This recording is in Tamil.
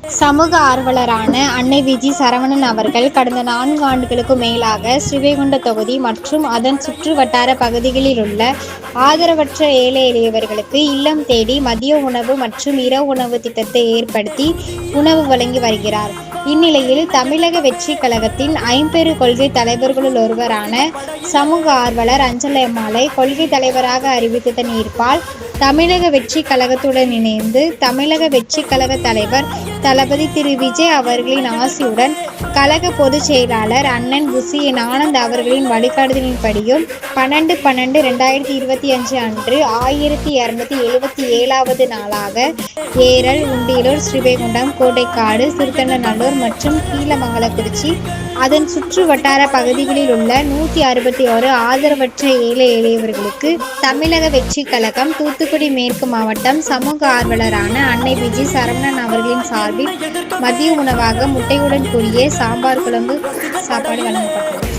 சமூக ஆர்வலரான அன்னை விஜி சரவணன் அவர்கள் கடந்த 4 ஆண்டுகளுக்கும் மேலாக ஸ்ரீவைகுண்ட தொகுதி மற்றும் அதன் சுற்று வட்டார பகுதிகளில் உள்ள ஆதரவற்ற ஏழை எளியவர்களுக்கு இல்லம் தேடி மதிய உணவு மற்றும் இரவு உணவு திட்டத்தை ஏற்படுத்தி உணவு வழங்கி வருகிறார். இந்நிலையில் தமிழக வெற்றி கழகத்தின் 50 கொள்கை தலைவர்களுள் ஒருவரான சமூக ஆர்வலர் அஞ்சலை அம்மாளை கொள்கை தலைவராக அறிவித்ததன் ஈர்ப்பால் தமிழக வெற்றி கழகத்துடன் இணைந்து தமிழக வெற்றி கழக தலைவர் தளபதி திரு விஜய் அவர்களின் ஆசியுடன் கழக பொதுச் செயலாளர் அண்ணன் புசியன் ஆனந்த் அவர்களின் வழிகாட்டுதலின்படியும் 12/12/2025 அன்று 1277வது நாளாக ஏரல், உண்டியலூர், ஸ்ரீவைகுண்டம், கோட்டைக்காடு, திருத்தண்டநல்லூர் மற்றும் கீழமங்கலக்குறிச்சி அதன் சுற்று வட்டார பகுதிகளில் உள்ள 161 ஆதரவற்ற ஏழை எளியவர்களுக்கு தமிழக வெற்றி கழகம் தூத்துக்குடி மேற்கு மாவட்டம் சமூக ஆர்வலரான அன்னை விஜி சரவணன் அவர்களின் சார்பில் மதிய உணவாக முட்டையுடன் கூடிய சாம்பார் குழம்பு சாப்பாடு வழங்கப்பட்டது.